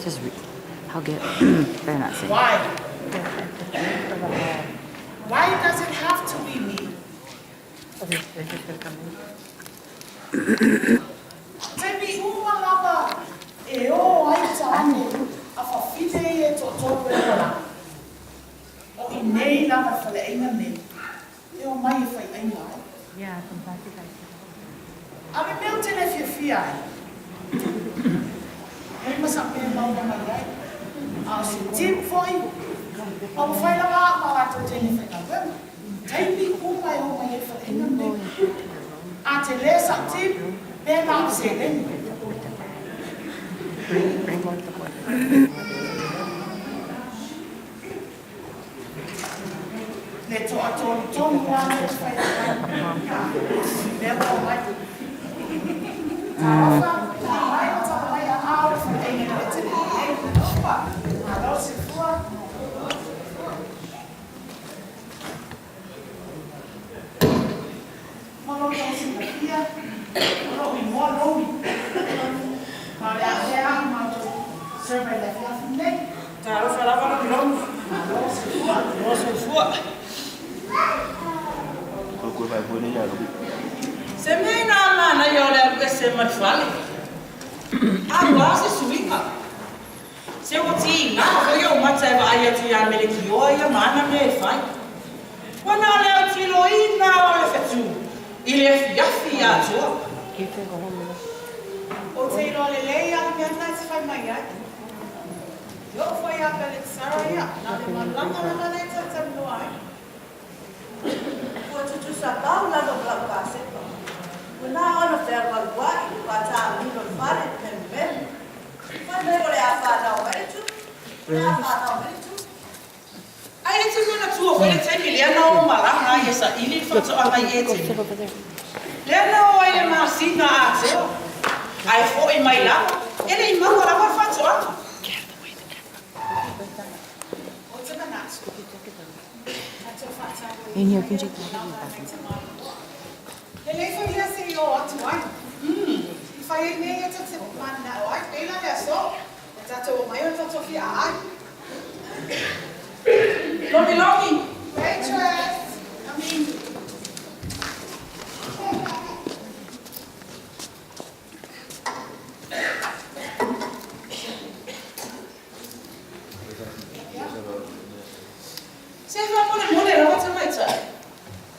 Just I'll get better not say. Why? Why does it have to be me? Maybe uma lava ai tane a fafite e totoro e ora. O I nei lava faleina nei. E o mai e faiaina ai. Yeah, fantastic. A me meu tene fia ai. Ei masape mau mai ai. A se tip foi. O fai lava ma to tene faiaina. Taipi uma e o mai e faleina nei. A te lesa tip bena se nei. Le to aton wana e faiaina. Never like it. Semena mana yo le Tesema fale. Agora se suica. Se o ti na yo mata va ai tu ya me ki o ya mana me fai. Quando le o ti loina o le fetu. Ile fia so. O te ro le leia me na se fai mai ai. Yo foi a KALESIA na le malanga na le tata no ai. O tu Satauro lá do Efkas. Na hora de ter uma guarda, para a minha família também. Quando eu olhei a FAATASIGA, Ai te mena tu o le te miliana o mala ai esa ili fa so ai ete. Le na o ai ma sina a te. Ai fo I mai la. Ele I ma la va fa so. O te mana. In here, can you Ele foi assim o atu ai. Fai nem eu te mana ai, pela é só. Tato o mai o tato fia ai. Lomi. Waitress. Se va pone mole la va mai sai.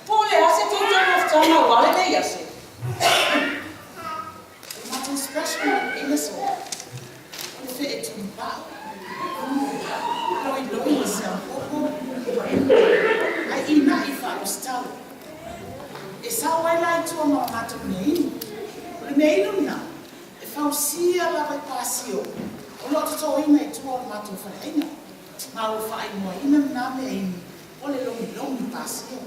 Pole a se tu no sta ma vale nei ase. Nothing special in this one. We fit it in bow. Loi ai ina I FAATASIGA. E sa wai lai tu ma matu nei. Nei luna. E fausia la vai pasio. O lo TOEINA I tu o matu FAATASIGA. Ma o FAIMOEMOE na me o le longi pasio.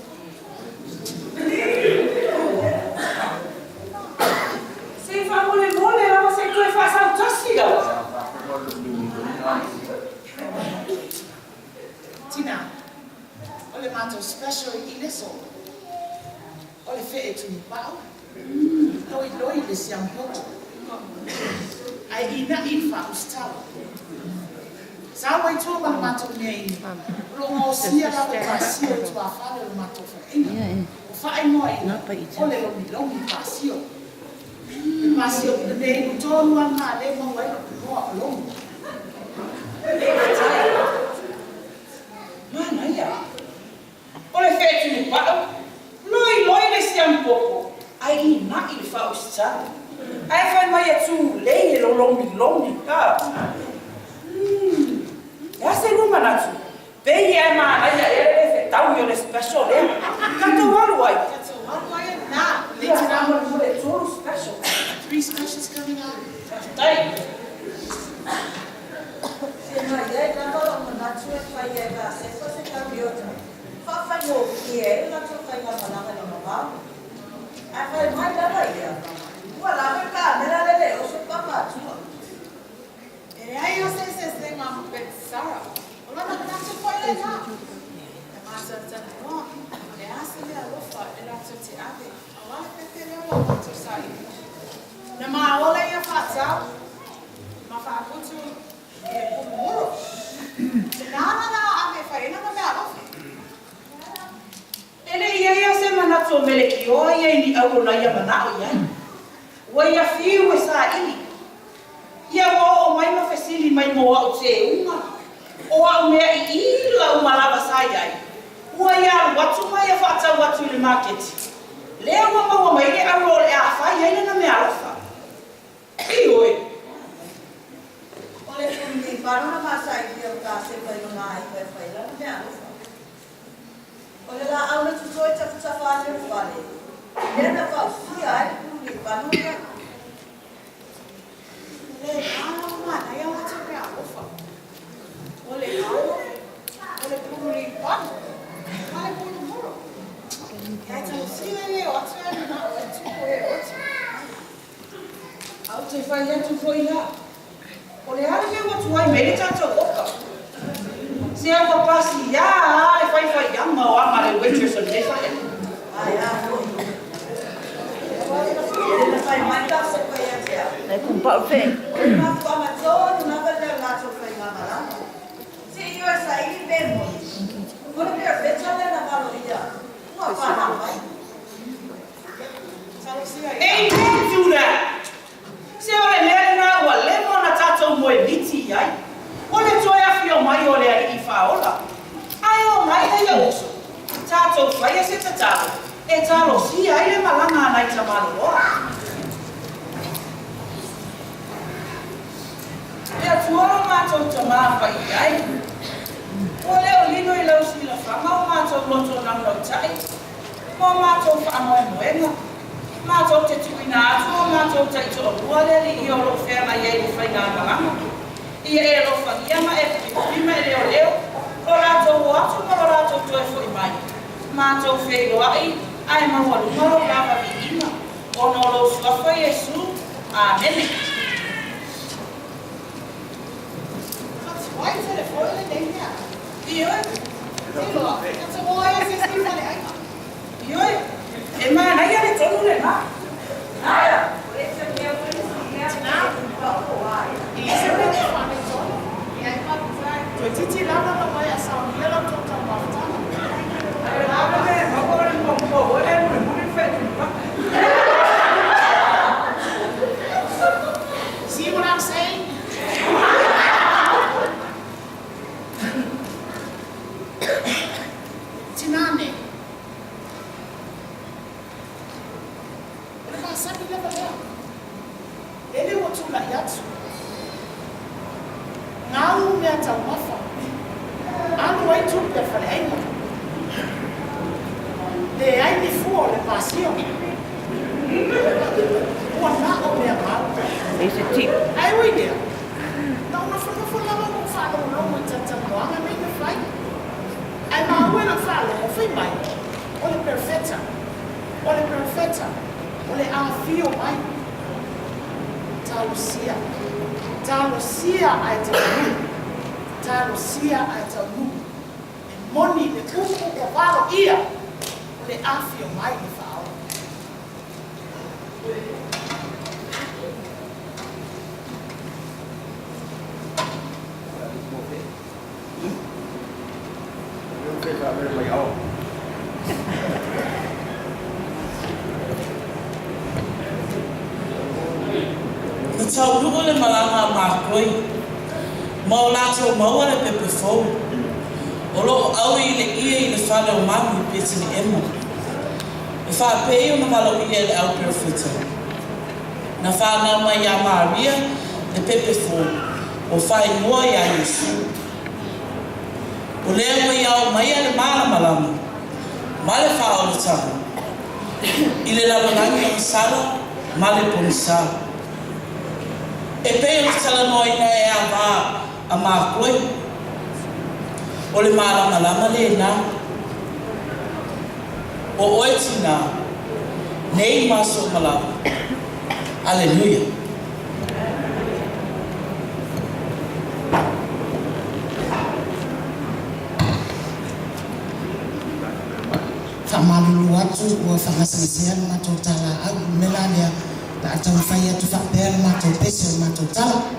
Se fa mole la se tu fa FAATASIGA. Tina, ole mato special I le so. Ole fe tu ni pau. Loi le siam poto. Ai ina I FAATASIGA. Sa wai tu ma mato nei. Lo mo sia la pasio tu a fare lo mato FAATASIGA. O FAIMOEMOE. Ole longi pasio. Pasio nei to luan ma le mo wai lo longi. Mana ya. Ole fetu ni pa. Loi le siam poco. Ai na I FAATASIGA. Ai fa mai tu le lo longi ka. Ya se no manatu. Ve ya ma ai e tau yo le special le. Ka to ai. Na, Literalmente mole todo special. 3 specials coming out. Dai. se não é na hora de na sua faiega, se você cambiou, fa no que é, na sua faiega na normal. A vai mais da Bahia. Voilà, vai cá, mera lele, eu sou papá, tu. E aí eu sei se tem uma pessoa. Olha na sua faiega. Mas eu já não. Assim é a lufa, ela te abre. Olha que tem uma outra saída. Na maola ia fazer whatsapp, mafakutu, kumuro. Nana na ame faina na mea lofi. Ele ia se manato meleki o ia ni aurona ia manao ia. Wa ia fiu e sa ili. Ia o mai ma fesili mai mo au te uma. O au mea I ila uma lava sa ia. Ua ia watu mai a whaata watu le market. Lea wa mai le auro le a whai aina na mea lofa. I oe. Ole kundi parona masai dia ka se pai no mai pai la mea lofa. Ole la auna tu soi ta fale fale. Lena ka fia ai kundi parona. Le ana mana ia watu mea lofa. Ole kumuri pan. Mai kumuro. Ia tau sila le o atu ana na o atu e atu. Au te whai atu TOEINA. O le hara me watu ai mele tātou oka. Se au papasi ia e whai anga o ama le waitress o le whai. Ai a ho. Ele fai mai ta se pai atia. Lai pun pau fe. Na fama todo na vale la to fai mama. Se io sai bemo. Ora per fecciare la valoria. Ua fa mai. Tau sila Ei, don't do that! Se o le lere na ua lemo na tātou moe biti ai. O le toi awhi o mai o le ai I whaola. Ai o mai e ia uso. Tātou whai e se tatalo. E talo si ai le malanga anai tamalo loa. Lea tuoro mātou tamā whai ai. O leo lino I lau sila whama o mātou loto nang lau tai. Mo mātou FAAMOEMOE. Mātou te tuina atu o mātou taito o lua lele I o lo whea mai ei le whai ngā malanga. Ia e lo whangia ma e pipima e leo leo. O rātou o atu ma o rātou toi fwoi mai. Mātou whailoai ai mawalu maro lava vi ina. O no lo suafa Yesu. Amen. That's why te le foi le nengia. Ioi. Tilo, that's why I say sila le aina. Ioi. E mai nai ale tonu le na. Nada. Por eso que eu queria na papo ai. I se le te whane tonu. I ai paputai. Toi titi lana la mai a sao ni la tota mafutanga. Ai lava me, mawore mo ore mo muri fetu. See what I'm saying? Tinane. Ole MASANI leva lea. Ele o tula yatu. Ngau mea tau mafa. Anu ai tupe FAAEVAGElia. Le ai ni fuo le pasio. Ua na o mea mau. Ese tip. Ai ui dea. Na una whanawha lama mo whanau rongo I tatamoanga me na whai. Ai maue na whanau o whi mai. Ole perfetta. Ole perfetta. Ole awhio mai. Tausia. Tausia ai TALU. Tausia ai TALU. E moni le kuku o waro ia. Ole awhio mai ni whao. TALU le malanga mākoi. Mau lātou maua le pepe fau. O lo au I le ia I le whale o mamu I pētini emo. E whāpei o na malo ia le au perfita. Na whānau mai a Maria le pepe fau. O whai mua I a Yesu. O lea mai au mai a le mala malama. Ma le FAAOLATAGA. I le lalonangi o sala, ma le ponisala. E pei o talanoina e a wā a mākoe. O le mālama le nā. O oe tina, nei maso malama. Aleluia. Whamalulu atu ua whangasangasia ma tō tala au melanea ta atau whai atu whapea le mato pese o mato tala.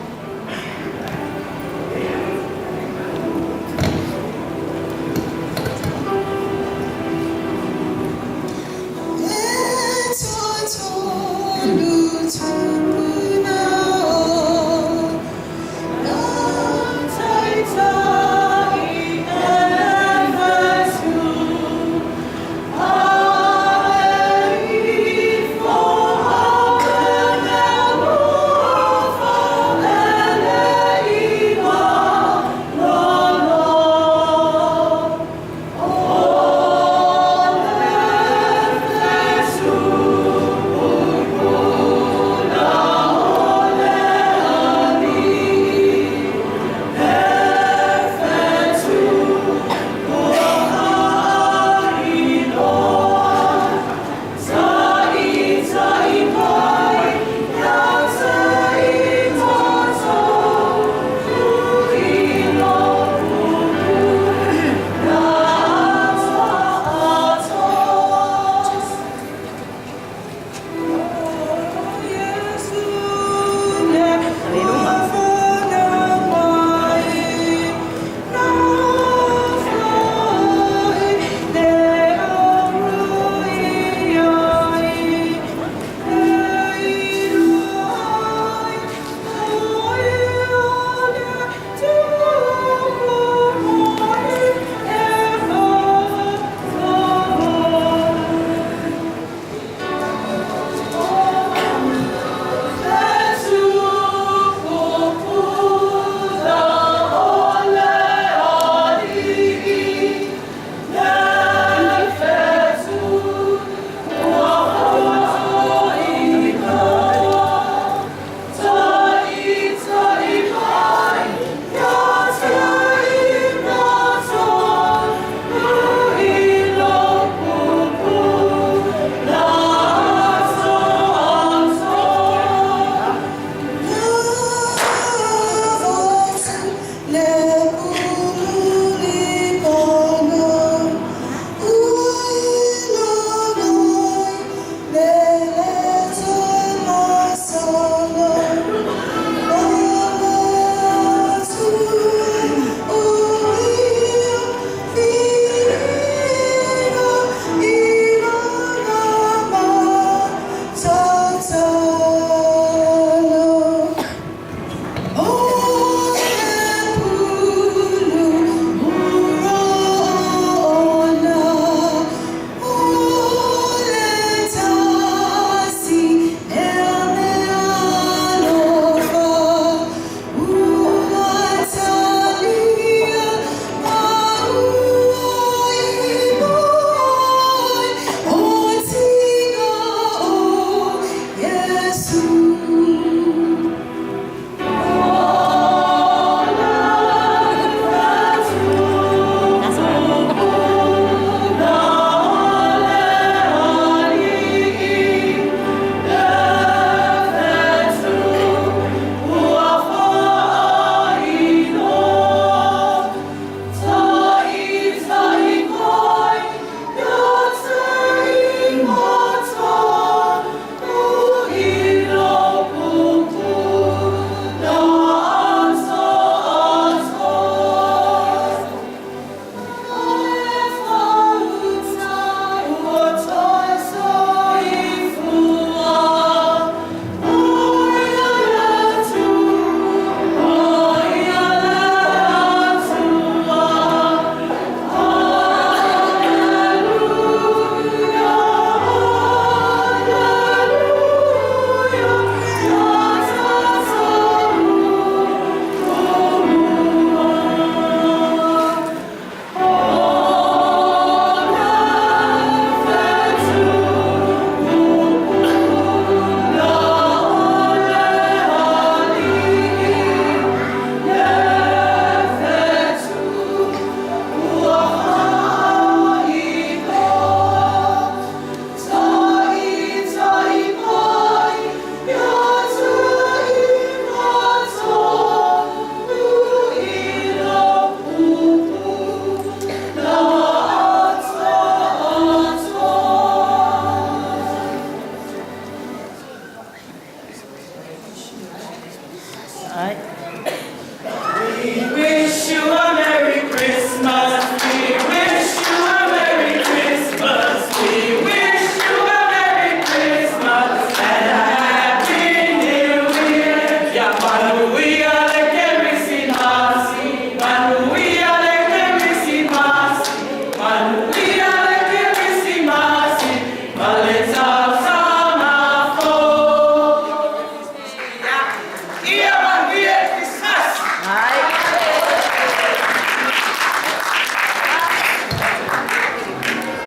Ai.